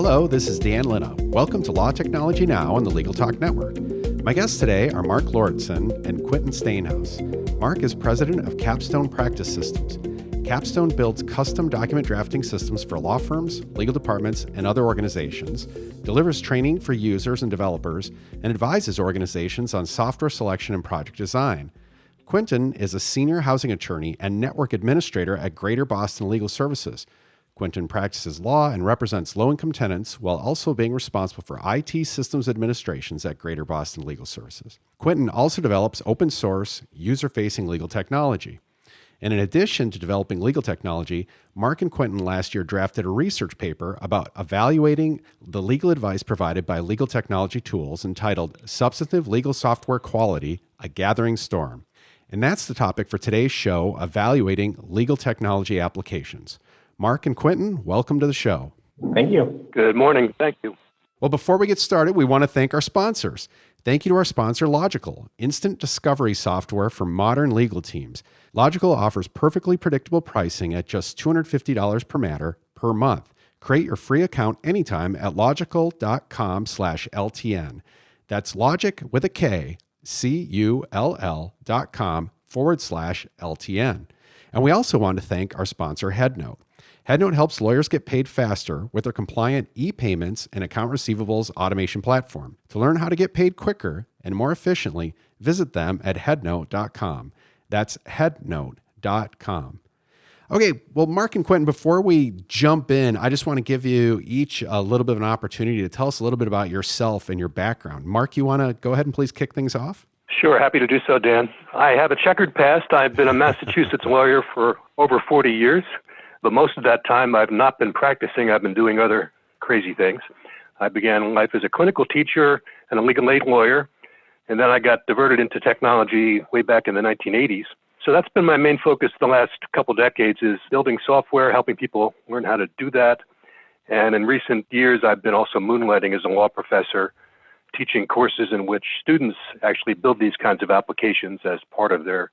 Hello, this is Dan Linna. Welcome to Law Technology Now on the Legal Talk Network. My guests today are Marc Lauritsen and Quinten Steenhuis. Marc is president of Capstone Practice Systems. Capstone builds custom document drafting systems for law firms, legal departments, and other organizations, delivers training for users and developers, and advises organizations on software selection and project design. Quinten is a senior housing attorney and network administrator at Greater Boston Legal Services. Quinten practices law and represents low-income tenants while also being responsible for IT systems administrations at Greater Boston Legal Services. Quinten also develops open-source, user-facing legal technology. And in addition to developing legal technology, Marc and Quinten last year drafted a research paper about evaluating the legal advice provided by legal technology tools entitled Substantive Legal Software Quality, A Gathering Storm. And that's the topic for today's show, evaluating legal technology applications. Marc and Quinten, welcome to the show. Thank you. Good morning. Thank you. Well, before we get started, we want to thank our sponsors. Thank you to our sponsor, Logical, instant discovery software for modern legal teams. Logical offers perfectly predictable pricing at just $250 per matter per month. Create your free account anytime at logical.com/LTN. That's logic with a K, CULL.com/LTN. And we also want to thank our sponsor, HeadNote. HeadNote helps lawyers get paid faster with their compliant e-payments and account receivables automation platform. To learn how to get paid quicker and more efficiently, visit them at headnote.com. That's headnote.com. Okay, well, Marc and Quinten, before we jump in, I just want to give you each a little bit of an opportunity to tell us a little bit about yourself and your background. Marc, you want to go ahead and please kick things off? Sure, happy to do so, Dan. I have a checkered past. I've been a Massachusetts lawyer for over 40 years. But most of that time, I've not been practicing. I've been doing other crazy things. I began life as a clinical teacher and a legal aid lawyer, and then I got diverted into technology way back in the 1980s. So that's been my main focus the last couple decades, is building software, helping people learn how to do that. And in recent years, I've been also moonlighting as a law professor, teaching courses in which students actually build these kinds of applications as part of their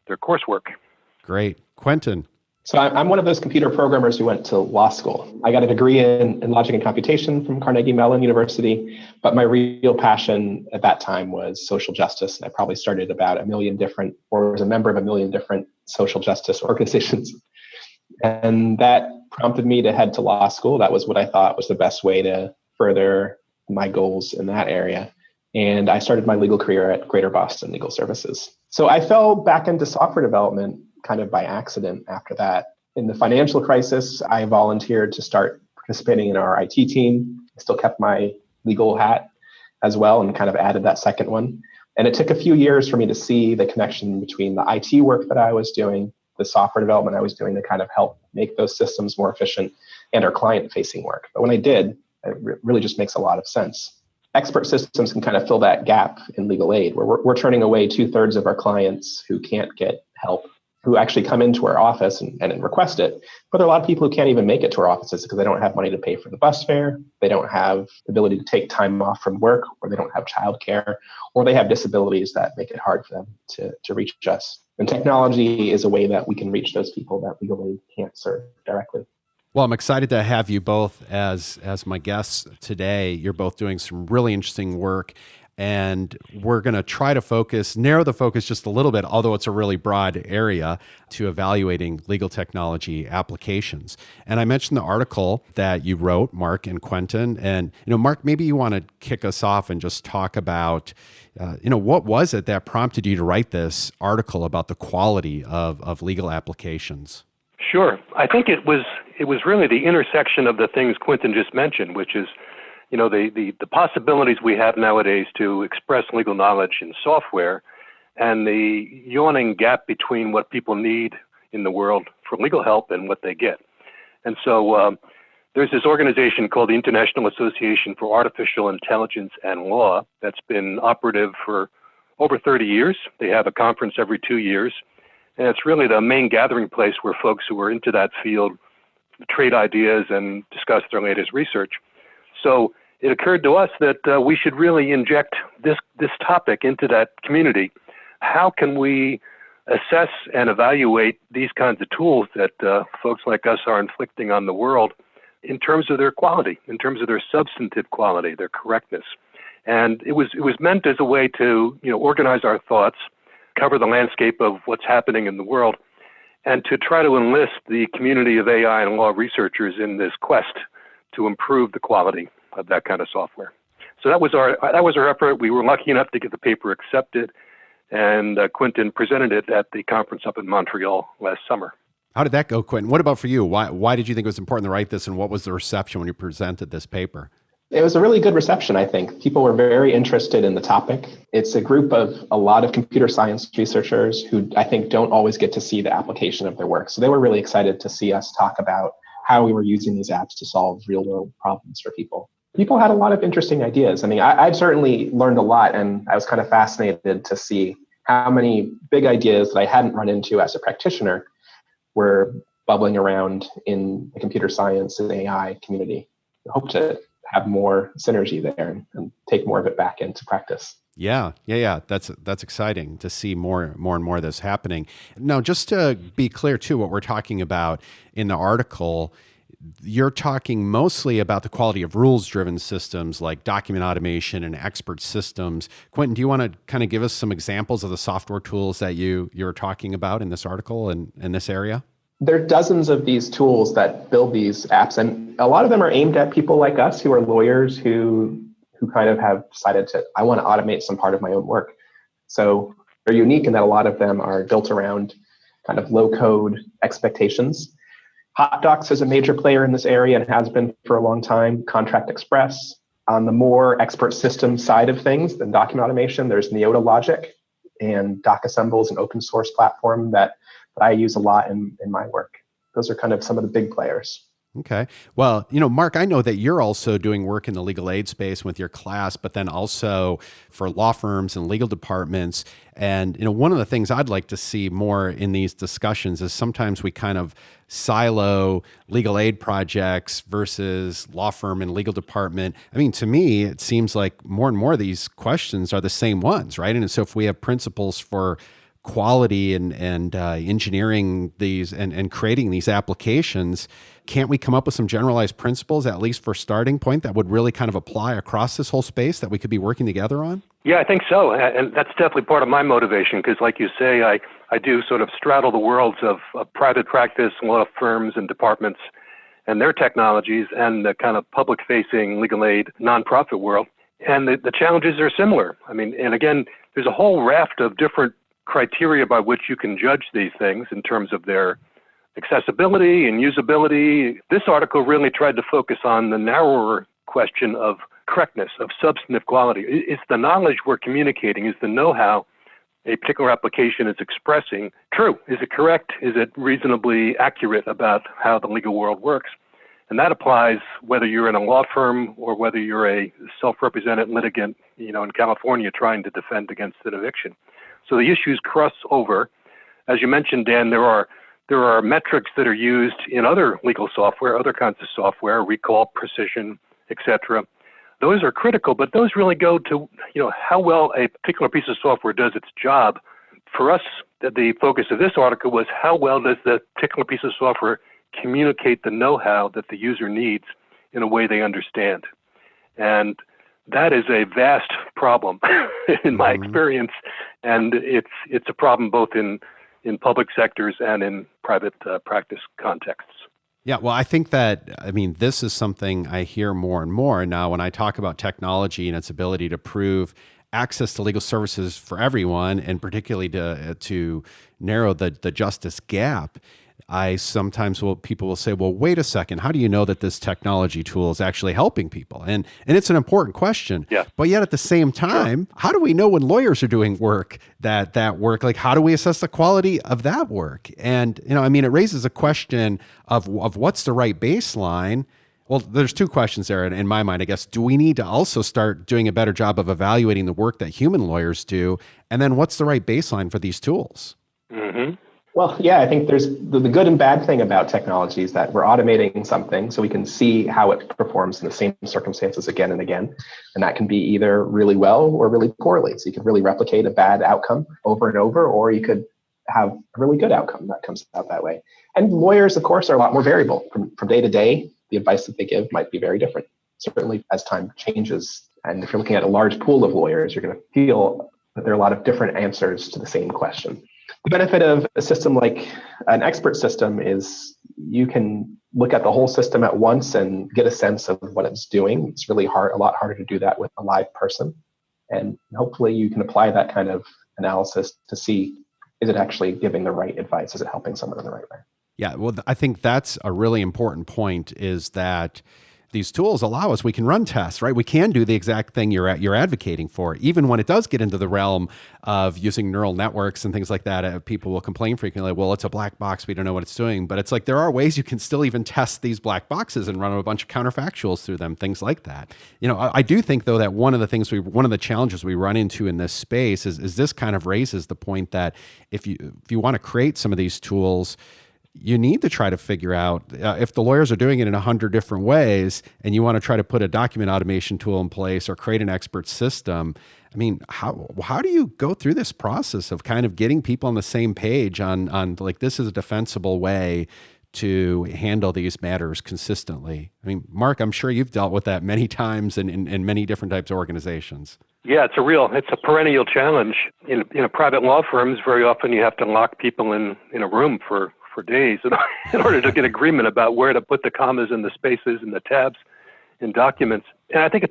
coursework. Great. Quinten. So I'm one of those computer programmers who went to law school. I got a degree in logic and computation from Carnegie Mellon University, but my real passion at that time was social justice. And I probably started about was a member of a million different social justice organizations. And that prompted me to head to law school. That was what I thought was the best way to further my goals in that area. And I started my legal career at Greater Boston Legal Services. So I fell back into software development kind of by accident after that. In the financial crisis, I volunteered to start participating in our IT team. I still kept my legal hat as well and kind of added that second one. And it took a few years for me to see the connection between the IT work that I was doing, the software development I was doing to kind of help make those systems more efficient, and our client-facing work. But when I did, it really just makes a lot of sense. Expert systems can kind of fill that gap in legal aid, where we're turning away 2/3 of our clients who can't get help, who actually come into our office and request it. But there are a lot of people who can't even make it to our offices because they don't have money to pay for the bus fare, they don't have the ability to take time off from work, or they don't have childcare, or they have disabilities that make it hard for them to reach us. And technology is a way that we can reach those people that legal aid can't serve directly. Well, I'm excited to have you both as my guests today. You're both doing some really interesting work, and we're going to try to narrow the focus just a little bit, although it's a really broad area, to evaluating legal technology applications. And I mentioned the article that you wrote, Marc and Quinten. And, Marc, maybe you want to kick us off and just talk about, what was it that prompted you to write this article about the quality of legal applications? Sure. I think it was really the intersection of the things Quinten just mentioned, which is, the possibilities we have nowadays to express legal knowledge in software, and the yawning gap between what people need in the world for legal help and what they get. And so there's this organization called the International Association for Artificial Intelligence and Law that's been operative for over 30 years. They have a conference every 2 years. And it's really the main gathering place where folks who are into that field trade ideas and discuss their latest research. So it occurred to us that we should really inject this topic into that community. How can we assess and evaluate these kinds of tools that folks like us are inflicting on the world in terms of their quality, in terms of their substantive quality, their correctness. And it was meant as a way to, organize our thoughts, cover the landscape of what's happening in the world, and to try to enlist the community of AI and law researchers in this quest to improve the quality of that kind of software. So that was our effort. We were lucky enough to get the paper accepted, and Quinten presented it at the conference up in Montreal last summer. How did that go, Quinten? What about for you? Why did you think it was important to write this, and what was the reception when you presented this paper? It was a really good reception, I think. People were very interested in the topic. It's a group of a lot of computer science researchers who I think don't always get to see the application of their work. So they were really excited to see us talk about how we were using these apps to solve real world problems for people. People had a lot of interesting ideas. I mean, I've certainly learned a lot, and I was kind of fascinated to see how many big ideas that I hadn't run into as a practitioner were bubbling around in the computer science and AI community. I hope to have more synergy there and take more of it back into practice. Yeah. That's exciting to see more and more of this happening. Now, just to be clear too, what we're talking about in the article, you're talking mostly about the quality of rules-driven systems like document automation and expert systems. Quinten, do you want to kind of give us some examples of the software tools that you're talking about in this article and in this area? There are dozens of these tools that build these apps, and a lot of them are aimed at people like us who are lawyers who kind of have decided I want to automate some part of my own work. So they're unique in that a lot of them are built around kind of low-code expectations. HotDocs is a major player in this area and has been for a long time. Contract Express. On the more expert system side of things than document automation, there's Neota Logic, and DocAssemble is an open source platform that I use a lot in my work. Those are kind of some of the big players. Okay. Well, Marc, I know that you're also doing work in the legal aid space with your class, but then also for law firms and legal departments. And, one of the things I'd like to see more in these discussions is sometimes we kind of silo legal aid projects versus law firm and legal department. I mean, to me, it seems like more and more of these questions are the same ones, right? And so if we have principles for quality and engineering these and creating these applications, can't we come up with some generalized principles, at least for starting point, that would really kind of apply across this whole space that we could be working together on? Yeah, I think so. And that's definitely part of my motivation because, like you say, I do sort of straddle the worlds of private practice, law firms and departments and their technologies and the kind of public-facing legal aid nonprofit world. And the challenges are similar. I mean, and again, there's a whole raft of different criteria by which you can judge these things in terms of their accessibility and usability. This article really tried to focus on the narrower question of correctness, of substantive quality. Is the knowledge we're communicating, is the know-how a particular application is expressing true? Is it correct? Is it reasonably accurate about how the legal world works? And that applies whether you're in a law firm or whether you're a self-represented litigant, in California trying to defend against an eviction. So the issues cross over. As you mentioned, Dan, there are metrics that are used in other legal software, other kinds of software, recall, precision, etc. Those are critical, but those really go to how well a particular piece of software does its job. For us, the focus of this article was how well does the particular piece of software communicate the know-how that the user needs in a way they understand. And that is a vast problem in my experience, and it's a problem both in public sectors and in private practice contexts. Yeah, well, I think this is something I hear more and more now when I talk about technology and its ability to prove access to legal services for everyone, and particularly to narrow the justice gap. People will say, well, wait a second, how do you know that this technology tool is actually helping people? And it's an important question. Yeah. But yet at the same time, How do we know when lawyers are doing work that work, like how do we assess the quality of that work? And, it raises a question of what's the right baseline. Well, there's two questions there in my mind, I guess. Do we need to also start doing a better job of evaluating the work that human lawyers do? And then what's the right baseline for these tools? Mm-hmm. Well, yeah, I think there's the good and bad thing about technology is that we're automating something so we can see how it performs in the same circumstances again and again. And that can be either really well or really poorly. So you could really replicate a bad outcome over and over, or you could have a really good outcome that comes out that way. And lawyers, of course, are a lot more variable from day to day. the advice that they give might be very different. Certainly as time changes, and if you're looking at a large pool of lawyers, you're going to feel that there are a lot of different answers to the same question. The benefit of a system like an expert system is you can look at the whole system at once and get a sense of what it's doing. It's really hard, a lot harder to do that with a live person. And hopefully you can apply that kind of analysis to see, is it actually giving the right advice? Is it helping someone in the right way? Yeah, well, I think that's a really important point, is that these tools allow us, we can run tests, right? We can do the exact thing you're advocating for. Even when it does get into the realm of using neural networks and things like that, people will complain frequently, well, it's a black box, we don't know what it's doing. But it's like, there are ways you can still even test these black boxes and run a bunch of counterfactuals through them, things like that. I do think, though, that one of the challenges we run into in this space is this kind of raises the point that if you want to create some of these tools, you need to try to figure out if the lawyers are doing it in 100 different ways and you want to try to put a document automation tool in place or create an expert system. I mean, how do you go through this process of kind of getting people on the same page on like, this is a defensible way to handle these matters consistently? I mean, Marc, I'm sure you've dealt with that many times in many different types of organizations. Yeah, it's a perennial challenge. In private law firms, very often you have to lock people in a room for days in order to get agreement about where to put the commas and the spaces and the tabs in documents. And I think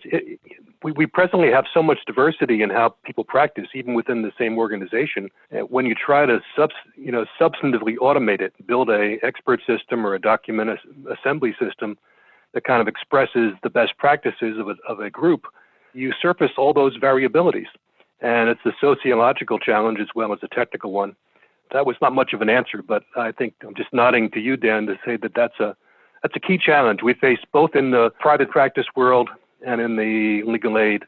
we presently have so much diversity in how people practice, even within the same organization. When you try to substantively automate it, build a expert system or a document assembly system that kind of expresses the best practices of a group, you surface all those variabilities. And it's a sociological challenge as well as a technical one. That was not much of an answer, but I think I'm just nodding to you, Dan, to say that that's a key challenge we face both in the private practice world and in the legal aid,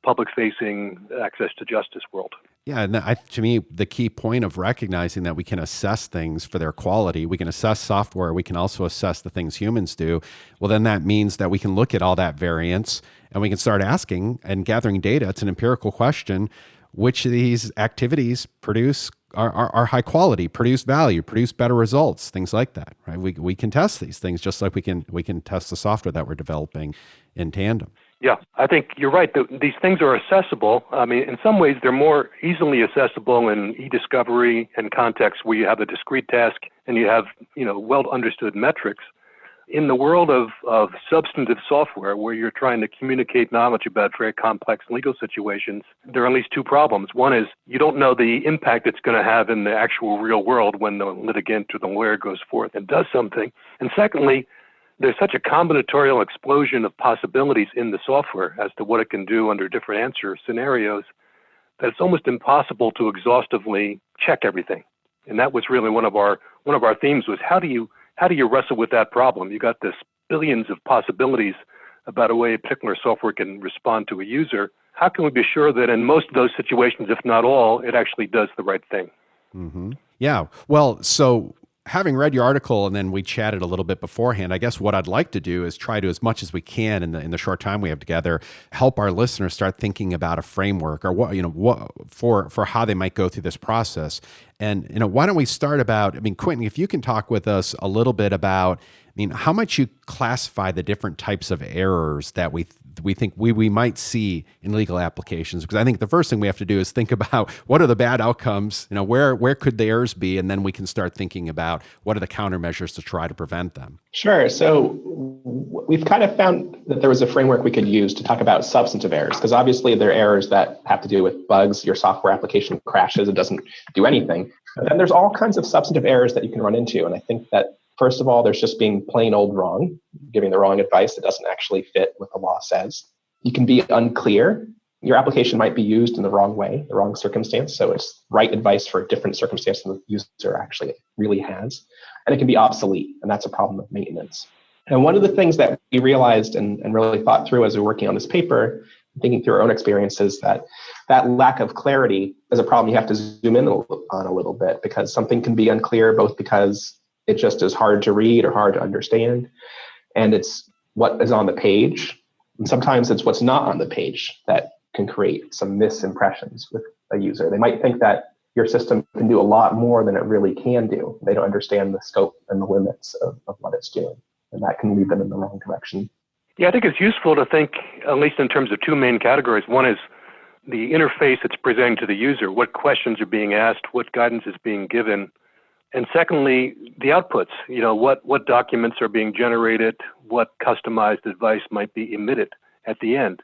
public-facing access to justice world. Yeah, and to me, the key point of recognizing that we can assess things for their quality, we can assess software, we can also assess the things humans do, well, then that means that we can look at all that variance and we can start asking and gathering data. It's an empirical question. Which of these activities are high quality, produce value, produce better results, things like that, right? We can test these things just like we can test the software that we're developing in tandem. Yeah, I think you're right. These things are accessible. I mean, in some ways, they're more easily accessible in e-discovery and contexts where you have a discrete task and you have, well understood metrics. In the world of substantive software, where you're trying to communicate knowledge about very complex legal situations, there are at least two problems. One is you don't know the impact it's going to have in the actual real world when the litigant or the lawyer goes forth and does something. And secondly, there's such a combinatorial explosion of possibilities in the software as to what it can do under different answer scenarios that it's almost impossible to exhaustively check everything. And that was really one of our themes was how do you wrestle with that problem? You got this billions of possibilities about a way a particular software can respond to a user. How can we be sure that in most of those situations, if not all, it actually does the right thing? Mm-hmm. Yeah. Well, so having read your article and then we chatted a little bit beforehand, I guess what I'd like to do is try to, as much as we can in the short time we have together, help our listeners start thinking about a framework or what for how they might go through this process. And why don't we start about, Quinten, if you can talk with us a little bit about, how much you classify the different types of errors that we think we might see in legal applications, because I think the first thing we have to do is think about what are the bad outcomes, where could the errors be, and then we can start thinking about what are the countermeasures to try to prevent them. Sure. So we've kind of found that there was a framework we could use to talk about substantive errors, because obviously there are errors that have to do with bugs, your software application crashes, it doesn't do anything. But then there's all kinds of substantive errors that you can run into. And I think that first of all, there's just being plain old wrong, giving the wrong advice that doesn't actually fit what the law says. You can be unclear. Your application might be used in the wrong way, the wrong circumstance. So it's right advice for a different circumstance than the user actually really has. And it can be obsolete. And that's a problem of maintenance. And one of the things that we realized and really thought through as we were working on this paper, thinking through our own experiences, that lack of clarity is a problem you have to zoom in on a little bit, because something can be unclear both because it just is hard to read or hard to understand. And it's what is on the page. And sometimes it's what's not on the page that can create some misimpressions with a user. They might think that your system can do a lot more than it really can do. They don't understand the scope and the limits of what it's doing. and that can lead them in the wrong direction. Yeah, I think it's useful to think, at least in terms of two main categories. One is the interface it's presenting to the user, what questions are being asked, what guidance is being given. And secondly, the outputs, what documents are being generated, what customized advice might be emitted at the end.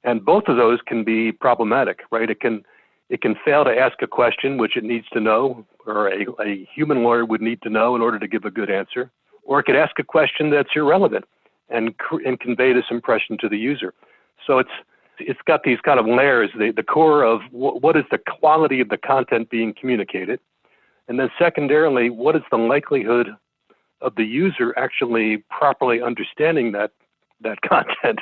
And both of those can be problematic, right? It can fail to ask a question which it needs to know, or a human lawyer would need to know in order to give a good answer. Or it could ask a question that's irrelevant and convey this impression to the user. So it's got these kind of layers, the core of what is the quality of the content being communicated. And then secondarily, what is the likelihood of the user actually properly understanding that content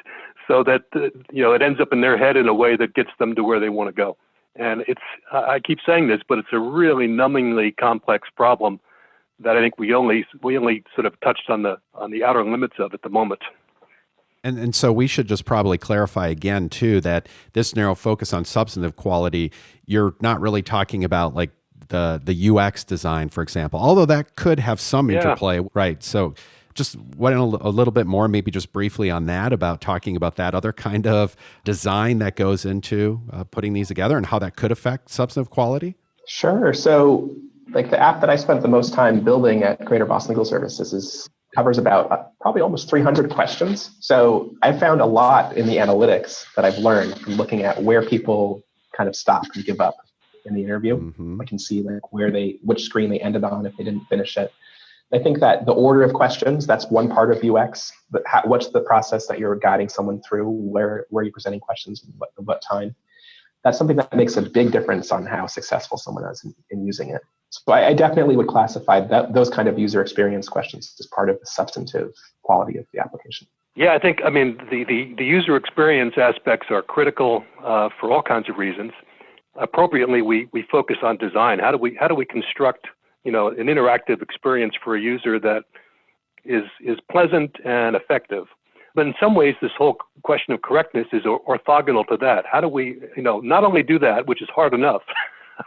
so that it ends up in their head in a way that gets them to where they want to go. And I keep saying this, but it's a really numbingly complex problem that I think we only sort of touched on the outer limits of at the moment. And so we should just probably clarify again too that this narrow focus on substantive quality, you're not really talking about like the UX design, for example, although that could have some interplay, right? So just what a little bit more, maybe just briefly on that, about talking about that other kind of design that goes into putting these together and how that could affect substantive quality? Sure. So like the app that I spent the most time building at Greater Boston Legal Services covers about probably almost 300 questions. So I found a lot in the analytics that I've learned from looking at where people kind of stop and give up in the interview. Mm-hmm. I can see like which screen they ended on if they didn't finish it. I think that the order of questions, that's one part of UX, but what's the process that you're guiding someone through, where are you presenting questions and what time? That's something that makes a big difference on how successful someone is in using it. So I definitely would classify those kind of user experience questions as part of the substantive quality of the application. Yeah, the user experience aspects are critical for all kinds of reasons. Appropriately, we focus on design. How do we construct an interactive experience for a user that is pleasant and effective? But in some ways, this whole question of correctness is orthogonal to that. How do we, not only do that, which is hard enough,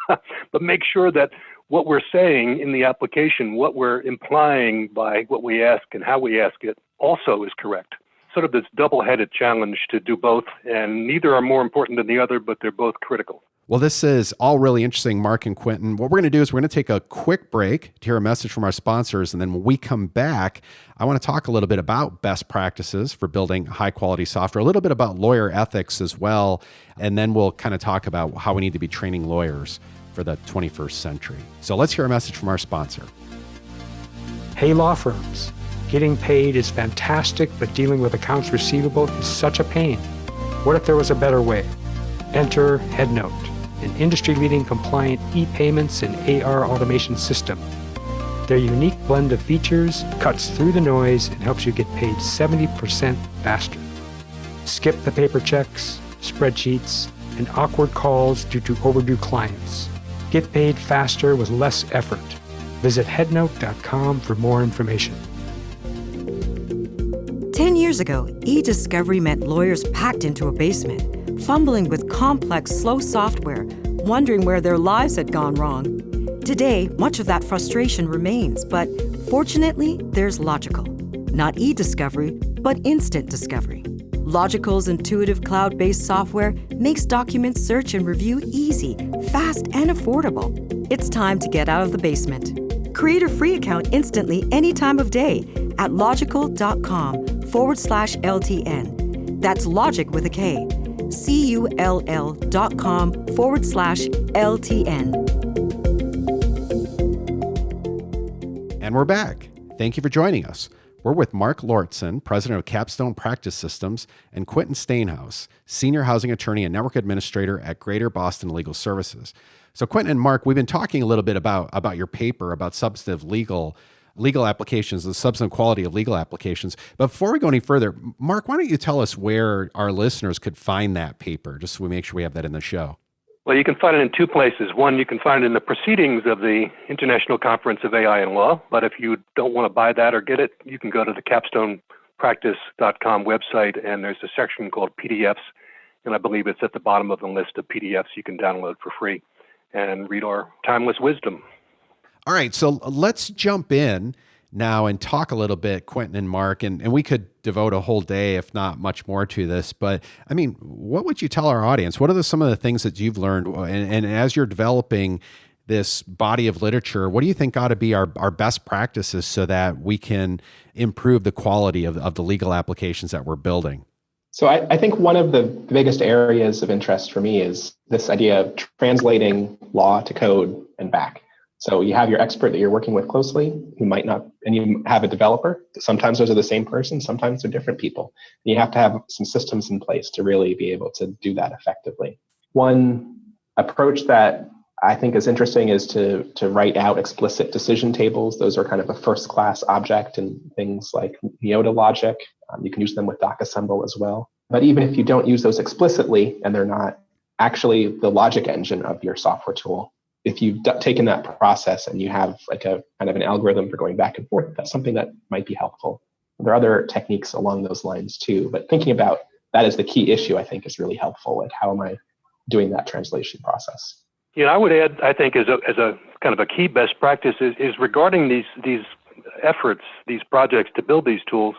but make sure that what we're saying in the application, what we're implying by what we ask and how we ask it, also is correct. Sort of this double-headed challenge to do both, and neither are more important than the other, but they're both critical. Well, this is all really interesting, Marc and Quinten. What we're going to do is we're going to take a quick break to hear a message from our sponsors. And then when we come back, I want to talk a little bit about best practices for building high-quality software, a little bit about lawyer ethics as well. And then we'll kind of talk about how we need to be training lawyers for the 21st century. So let's hear a message from our sponsor. Hey, law firms. Getting paid is fantastic, but dealing with accounts receivable is such a pain. What if there was a better way? Enter HeadNote, an industry-leading compliant e-payments and AR automation system. Their unique blend of features cuts through the noise and helps you get paid 70% faster. Skip the paper checks, spreadsheets, and awkward calls due to overdue clients. Get paid faster with less effort. Visit headnote.com for more information. 10 years ago, e-discovery meant lawyers packed into a basement, fumbling with complex, slow software, wondering where their lives had gone wrong. Today, much of that frustration remains, but fortunately, there's Logical. Not e-discovery, but instant discovery. Logical's intuitive cloud-based software makes document search and review easy, fast, and affordable. It's time to get out of the basement. Create a free account instantly any time of day at logical.com/LTN. That's logic with a K. CULL.com/LTN. And we're back. Thank you for joining us. We're with Marc Lauritsen, president of Capstone Practice Systems, and Quinten Steenhuis, senior housing attorney and network administrator at Greater Boston Legal Services. So Quinten and Marc, we've been talking a little bit about your paper, about substantive legal applications, the substantive quality of legal applications. But before we go any further, Marc, why don't you tell us where our listeners could find that paper, just so we make sure we have that in the show? Well, you can find it in two places. One, you can find it in the proceedings of the International Conference of AI and Law. But if you don't want to buy that or get it, you can go to the capstonepractice.com website, and there's a section called PDFs. And I believe it's at the bottom of the list of PDFs you can download for free and read our timeless wisdom. All right, so let's jump in now and talk a little bit, Quinten and Marc, and we could devote a whole day, if not much more, to this. But I mean, what would you tell our audience? What are some of the things that you've learned? And as you're developing this body of literature, what do you think ought to be our best practices so that we can improve the quality of the legal applications that we're building? So I think one of the biggest areas of interest for me is this idea of translating law to code and back. So you have your expert that you're working with closely who might not, and you have a developer. Sometimes those are the same person, sometimes they're different people. And you have to have some systems in place to really be able to do that effectively. One approach that I think is interesting is to write out explicit decision tables. Those are kind of a first-class object in things like Neota logic. You can use them with docassemble as well. But even if you don't use those explicitly and they're not actually the logic engine of your software tool, if you've taken that process and you have like a kind of an algorithm for going back and forth, that's something that might be helpful. There are other techniques along those lines too, but thinking about that as the key issue, I think is really helpful. Like, how am I doing that translation process? Yeah, I would add, I think, as a kind of a key best practice is regarding these efforts, these projects to build these tools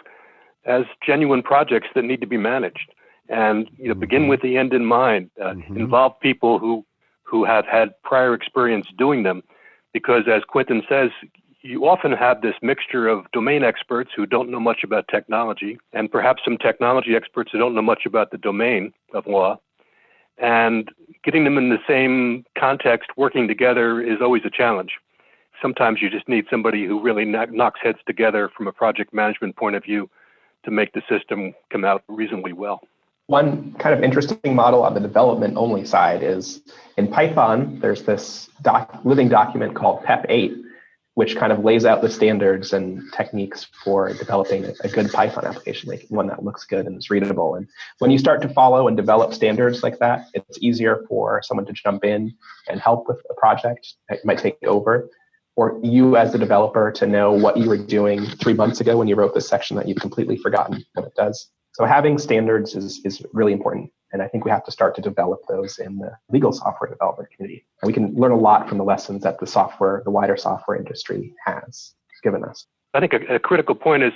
as genuine projects that need to be managed, and begin with the end in mind. Involve people who have had prior experience doing them, because as Quinten says, you often have this mixture of domain experts who don't know much about technology, and perhaps some technology experts who don't know much about the domain of law. And getting them in the same context, working together, is always a challenge. Sometimes you just need somebody who really knocks heads together from a project management point of view to make the system come out reasonably well. One kind of interesting model on the development only side is in Python, there's this living document called PEP8, which kind of lays out the standards and techniques for developing a good Python application, like one that looks good and is readable. And when you start to follow and develop standards like that, it's easier for someone to jump in and help with a project that might take over, or you as the developer to know what you were doing 3 months ago when you wrote this section that you've completely forgotten what it does. So having standards is really important. And I think we have to start to develop those in the legal software development community. And we can learn a lot from the lessons that the wider software industry has given us. I think a critical point is,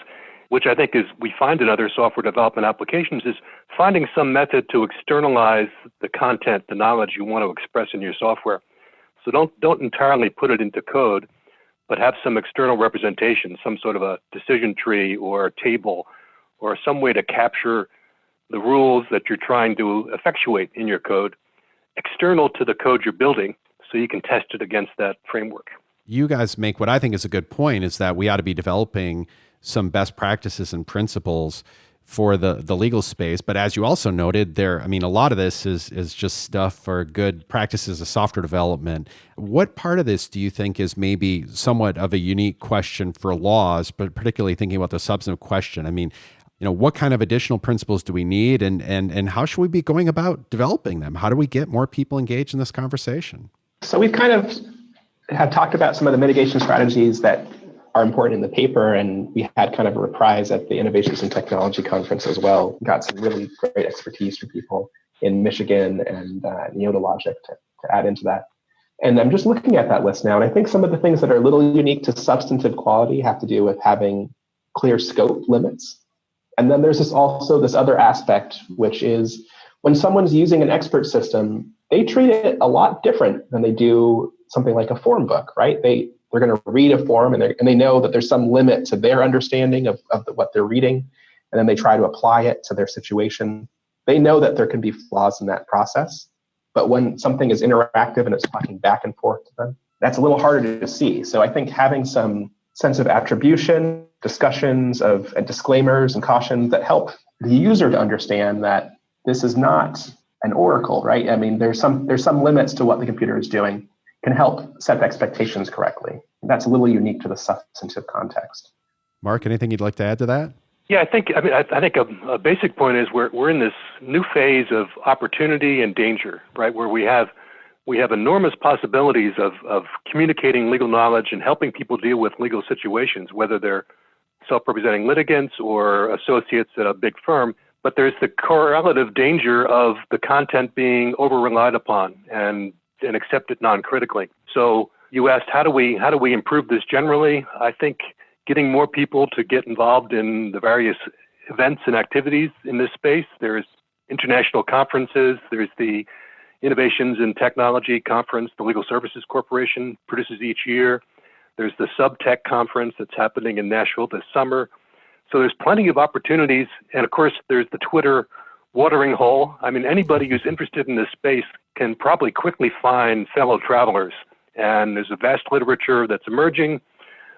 which I think is we find in other software development applications, is finding some method to externalize the content, the knowledge you want to express in your software. So don't entirely put it into code, but have some external representation, some sort of a decision tree or a table, or some way to capture the rules that you're trying to effectuate in your code external to the code you're building, so you can test it against that framework. You guys make what I think is a good point, is that we ought to be developing some best practices and principles for the legal space. But as you also noted, a lot of this is just stuff for good practices of software development. What part of this do you think is maybe somewhat of a unique question for laws, but particularly thinking about the substantive question? I mean, what kind of additional principles do we need, and how should we be going about developing them? How do we get more people engaged in this conversation? So we've kind of have talked about some of the mitigation strategies that are important in the paper, and we had kind of a reprise at the Innovations in Technology conference as well. We got some really great expertise from people in Michigan and Neota logic to add into that. And I'm just looking at that list now, and I think some of the things that are a little unique to substantive quality have to do with having clear scope limits. And then there's also this other aspect, which is when someone's using an expert system, they treat it a lot different than they do something like a form book, right? They're going to read a form and they know that there's some limit to their understanding of what they're reading, and then they try to apply it to their situation. They know that there can be flaws in that process, but when something is interactive and it's talking back and forth to them, that's a little harder to see. So I think having some sense of attribution, discussions of and disclaimers and cautions that help the user to understand that this is not an oracle, right? I mean, there's some limits to what the computer is doing, can help set expectations correctly. That's a little unique to the substantive context. Marc, anything you'd like to add to that? Yeah, I think a basic point is we're in this new phase of opportunity and danger, right? Where we have enormous possibilities of communicating legal knowledge and helping people deal with legal situations, whether they're self-representing litigants or associates at a big firm. But there's the correlative danger of the content being over-relied upon and accepted non-critically. So you asked, how do we improve this generally? I think getting more people to get involved in the various events and activities in this space. There's international conferences. There's the Innovations in Technology Conference the Legal Services Corporation produces each year. There's the SubTech Conference that's happening in Nashville this summer. So there's plenty of opportunities. And of course, there's the Twitter watering hole. I mean, anybody who's interested in this space can probably quickly find fellow travelers. And there's a vast literature that's emerging.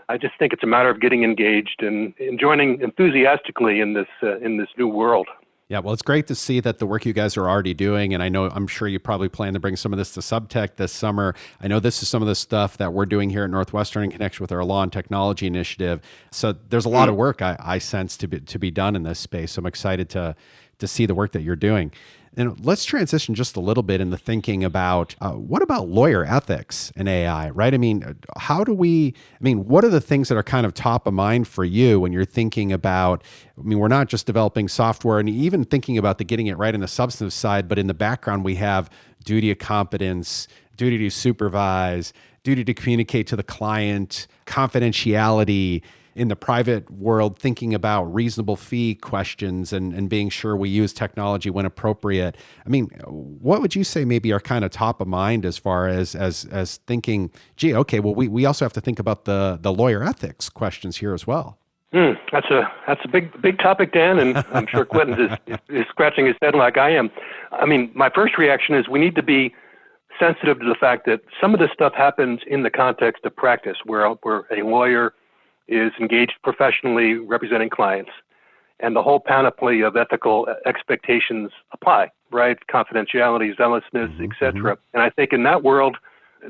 I just think it's a matter of getting engaged and joining enthusiastically in this new world. Yeah, well, it's great to see that the work you guys are already doing, and I'm sure you probably plan to bring some of this to SubTech this summer. I know this is some of the stuff that we're doing here at Northwestern in connection with our Law and Technology Initiative. So there's a lot of work I sense to be done in this space. So I'm excited to see the work that you're doing. And let's transition just a little bit in the thinking about what about lawyer ethics in AI, right? I mean, what are the things that are kind of top of mind for you when you're thinking about, we're not just developing software and even thinking about getting it right in the substantive side, but in the background, we have duty of competence, duty to supervise, duty to communicate to the client, confidentiality. In the private world, thinking about reasonable fee questions and being sure we use technology when appropriate. I mean, what would you say maybe are kind of top of mind as far as thinking, gee, okay, well, we also have to think about the lawyer ethics questions here as well. That's a big topic, Dan, and I'm sure Quinten is scratching his head like I am. I mean, my first reaction is we need to be sensitive to the fact that some of this stuff happens in the context of practice, where a lawyer is engaged professionally representing clients, and the whole panoply of ethical expectations apply, right? Confidentiality, zealousness, etc. And I think in that world,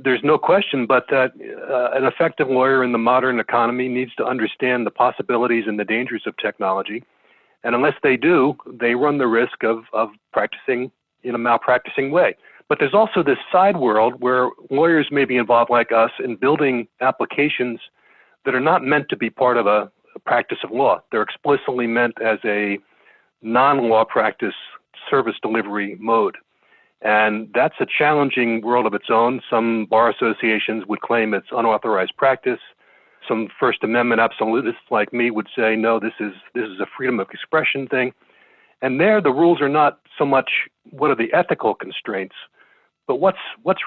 there's no question but that an effective lawyer in the modern economy needs to understand the possibilities and the dangers of technology. And unless they do, they run the risk of practicing in a malpracticing way. But there's also this side world where lawyers may be involved like us in building applications that are not meant to be part of a practice of law. They're explicitly meant as a non-law practice service delivery mode. And that's a challenging world of its own. Some bar associations would claim it's unauthorized practice. Some First Amendment absolutists like me would say, no, this is a freedom of expression thing. And there, the rules are not so much what are the ethical constraints, but what's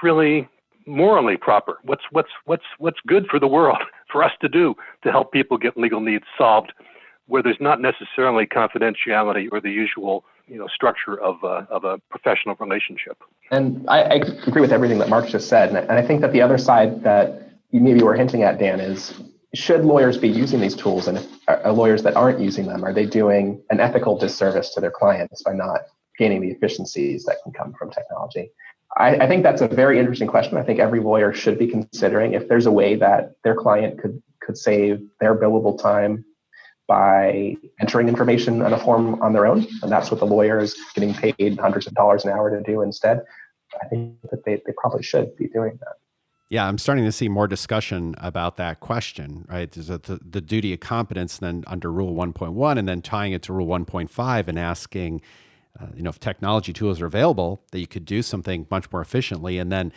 really morally proper. What's good for the world for us to do to help people get legal needs solved, where there's not necessarily confidentiality or the usual structure of a professional relationship. And I agree with everything that Marc just said, and I think that the other side that you maybe were hinting at, Dan, is should lawyers be using these tools, and if lawyers that aren't using them, are they doing an ethical disservice to their clients by not gaining the efficiencies that can come from technology? I think that's a very interesting question. I think every lawyer should be considering if there's a way that their client could save their billable time by entering information on a form on their own, and that's what the lawyer is getting paid hundreds of dollars an hour to do instead. I think that they probably should be doing that. Yeah, I'm starting to see more discussion about that question, right? There's the duty of competence then under Rule 1.1 and then tying it to Rule 1.5 and asking, if technology tools are available, that you could do something much more efficiently, and then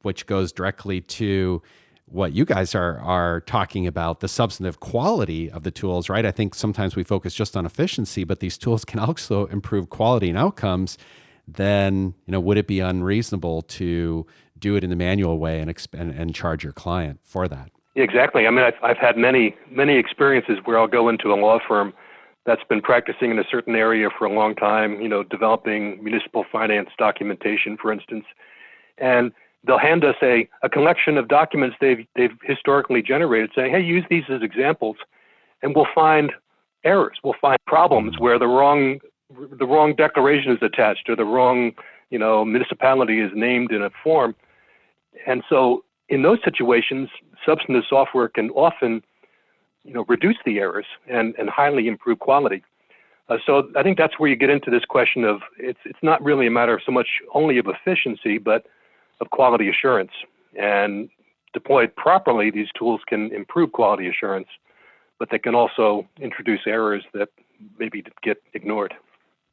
which goes directly to what you guys are talking about, the substantive quality of the tools, right? I think sometimes we focus just on efficiency, but these tools can also improve quality and outcomes. Then, would it be unreasonable to do it in the manual way and charge your client for that? Exactly. I mean, I've had many experiences where I'll go into a law firm that's been practicing in a certain area for a long time, developing municipal finance documentation, for instance, and they'll hand us a collection of documents they've historically generated, saying, hey, use these as examples, and we'll find errors, we'll find problems where the wrong declaration is attached or the wrong, municipality is named in a form. And so in those situations, substantive software can often reduce the errors and highly improve quality. So I think that's where you get into this question of it's not really a matter of so much only of efficiency, but of quality assurance. And deployed properly, these tools can improve quality assurance, but they can also introduce errors that maybe get ignored.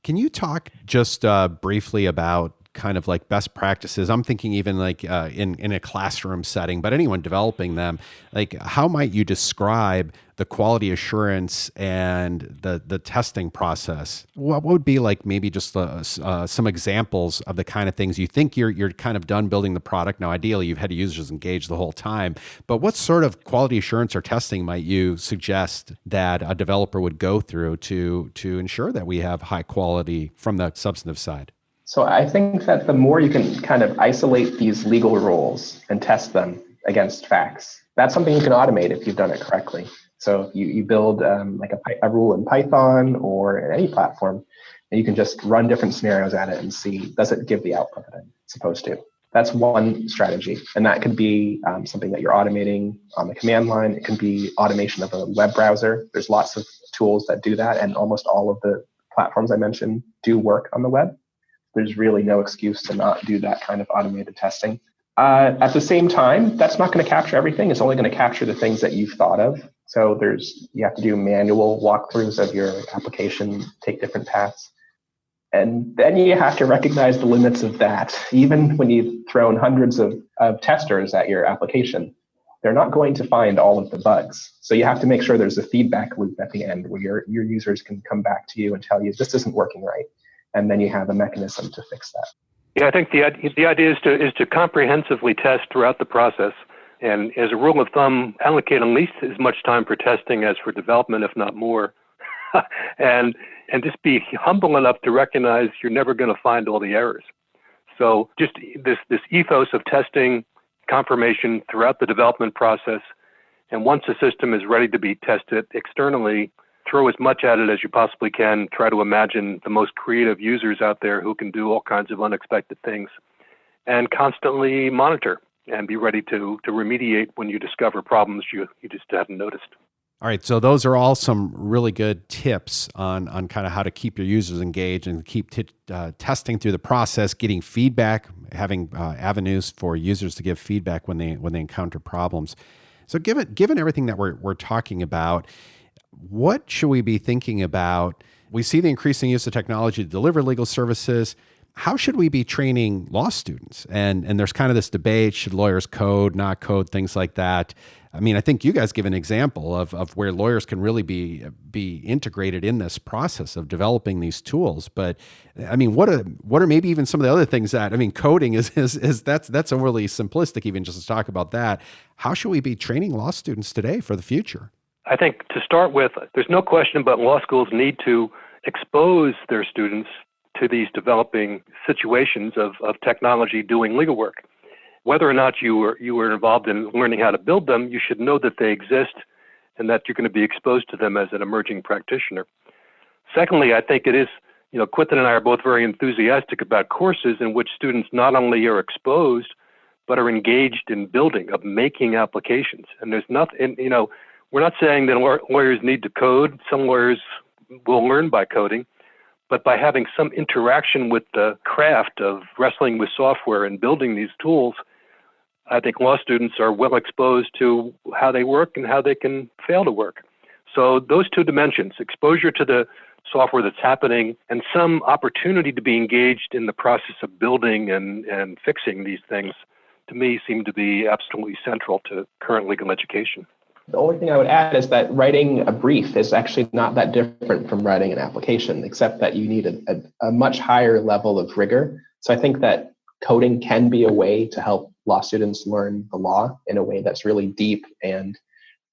Can you talk just briefly about kind of like best practices? I'm thinking even like in a classroom setting, but anyone developing them, like how might you describe the quality assurance and the testing process? What would be like maybe just some examples of the kind of things you think you're kind of done building the product? Now, ideally, you've had users engaged the whole time, but what sort of quality assurance or testing might you suggest that a developer would go through to ensure that we have high quality from the substantive side? So I think that the more you can kind of isolate these legal rules and test them against facts, that's something you can automate if you've done it correctly. So if you build like a rule in Python or in any platform, and you can just run different scenarios at it and see, does it give the output that it's supposed to? That's one strategy. And that could be something that you're automating on the command line. It can be automation of a web browser. There's lots of tools that do that. And almost all of the platforms I mentioned do work on the web. There's really no excuse to not do that kind of automated testing. At the same time, that's not going to capture everything. It's only going to capture the things that you've thought of. So you have to do manual walkthroughs of your application, take different paths. And then you have to recognize the limits of that. Even when you've thrown hundreds of testers at your application, they're not going to find all of the bugs. So you have to make sure there's a feedback loop at the end where your users can come back to you and tell you, this isn't working right. And then you have a mechanism to fix that. Yeah, I think the idea is to comprehensively test throughout the process. And as a rule of thumb, allocate at least as much time for testing as for development, if not more. and just be humble enough to recognize you're never going to find all the errors. So just this ethos of testing, confirmation throughout the development process. And once the system is ready to be tested externally, throw as much at it as you possibly can. Try to imagine the most creative users out there who can do all kinds of unexpected things, and constantly monitor and be ready to remediate when you discover problems you just hadn't noticed. All right, so those are all some really good tips on kind of how to keep your users engaged and keep testing through the process, getting feedback, having avenues for users to give feedback when they encounter problems. So given everything that we're talking about, what should we be thinking about? We see the increasing use of technology to deliver legal services. How should we be training law students? And there's kind of this debate, should lawyers code, not code, things like that. I mean, I think you guys give an example of where lawyers can really be integrated in this process of developing these tools. But I mean, what are maybe even some of the other things that, I mean, coding is that's overly simplistic even just to talk about that. How should we be training law students today for the future? I think to start with, there's no question but law schools need to expose their students to these developing situations of technology doing legal work. Whether or not you were involved in learning how to build them, you should know that they exist and that you're going to be exposed to them as an emerging practitioner. Secondly, I think it is, Quinten and I are both very enthusiastic about courses in which students not only are exposed, but are engaged in building, of making applications. And there's nothing, we're not saying that lawyers need to code. Some lawyers will learn by coding, but by having some interaction with the craft of wrestling with software and building these tools, I think law students are well exposed to how they work and how they can fail to work. So those two dimensions, exposure to the software that's happening and some opportunity to be engaged in the process of building and fixing these things, to me seem to be absolutely central to current legal education. The only thing I would add is that writing a brief is actually not that different from writing an application, except that you need a much higher level of rigor. So I think that coding can be a way to help law students learn the law in a way that's really deep and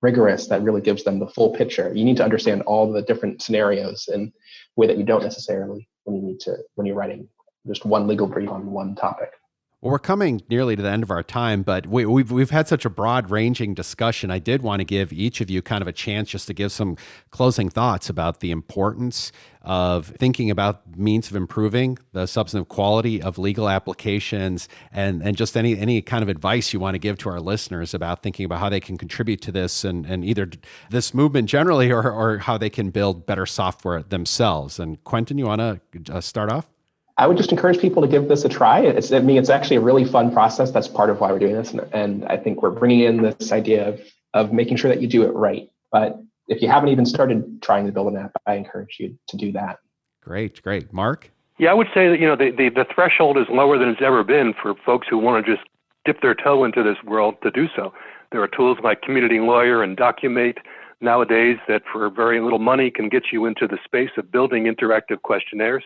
rigorous, that really gives them the full picture. You need to understand all the different scenarios in a way that you don't necessarily when you're writing just one legal brief on one topic. Well, we're coming nearly to the end of our time, but we've had such a broad-ranging discussion. I did want to give each of you kind of a chance just to give some closing thoughts about the importance of thinking about means of improving the substantive quality of legal applications, and just any kind of advice you want to give to our listeners about thinking about how they can contribute to this and either this movement generally or how they can build better software themselves. And Quinten, you want to start off? I would just encourage people to give this a try. It's actually a really fun process. That's part of why we're doing this. And I think we're bringing in this idea of making sure that you do it right. But if you haven't even started trying to build an app, I encourage you to do that. Great. Marc? Yeah, I would say that, the threshold is lower than it's ever been for folks who want to just dip their toe into this world to do so. There are tools like Community Lawyer and Documate nowadays that for very little money can get you into the space of building interactive questionnaires.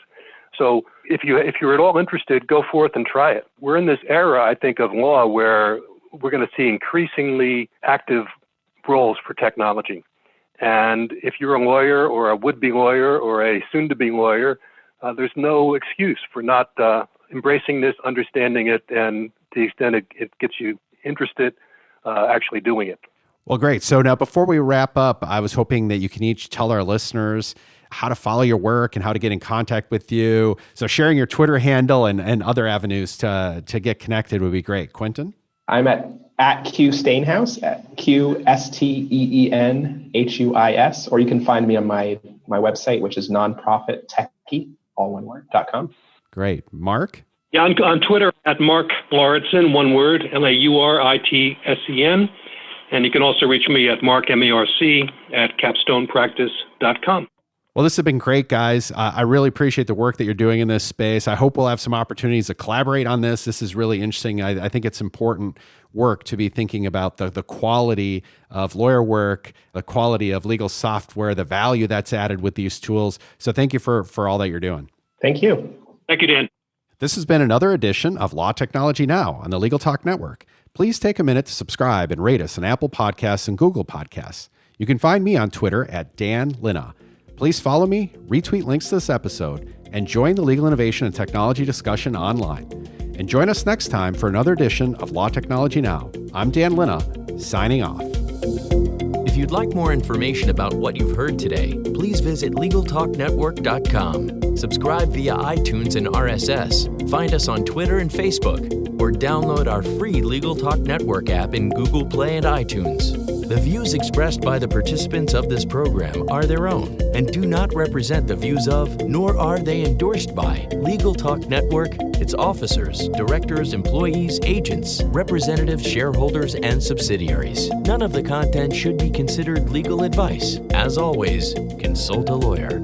So if you're at all interested, go forth and try it. We're in this era, I think, of law where we're going to see increasingly active roles for technology. And if you're a lawyer or a would-be lawyer or a soon-to-be lawyer, there's no excuse for not embracing this, understanding it, and to the extent it gets you interested, actually doing it. Well, great. So now before we wrap up, I was hoping that you can each tell our listeners how to follow your work and how to get in contact with you. So sharing your Twitter handle and other avenues to get connected would be great. Quinten? I'm at Q Steenhuis, at QSTEENHUIS, or you can find me on my website, which is nonprofittechie, all one word, .com. Great. Marc? Yeah, on Twitter at Marc Lauritsen, one word, LAURITSEN. And you can also reach me at Marc, M-A-R-C, at capstonepractice.com. Well, this has been great, guys. I really appreciate the work that you're doing in this space. I hope we'll have some opportunities to collaborate on this. This is really interesting. I think it's important work to be thinking about the quality of lawyer work, the quality of legal software, the value that's added with these tools. So thank you for all that you're doing. Thank you. Thank you, Dan. This has been another edition of Law Technology Now on the Legal Talk Network. Please take a minute to subscribe and rate us on Apple Podcasts and Google Podcasts. You can find me on Twitter at Dan Linna. Please follow me, retweet links to this episode, and join the legal innovation and technology discussion online. And join us next time for another edition of Law Technology Now. I'm Dan Linna, signing off. If you'd like more information about what you've heard today, please visit LegalTalkNetwork.com. Subscribe via iTunes and RSS. Find us on Twitter and Facebook, or download our free Legal Talk Network app in Google Play and iTunes. The views expressed by the participants of this program are their own and do not represent the views of, nor are they endorsed by, Legal Talk Network, its officers, directors, employees, agents, representatives, shareholders, and subsidiaries. None of the content should be considered legal advice. As always, consult a lawyer.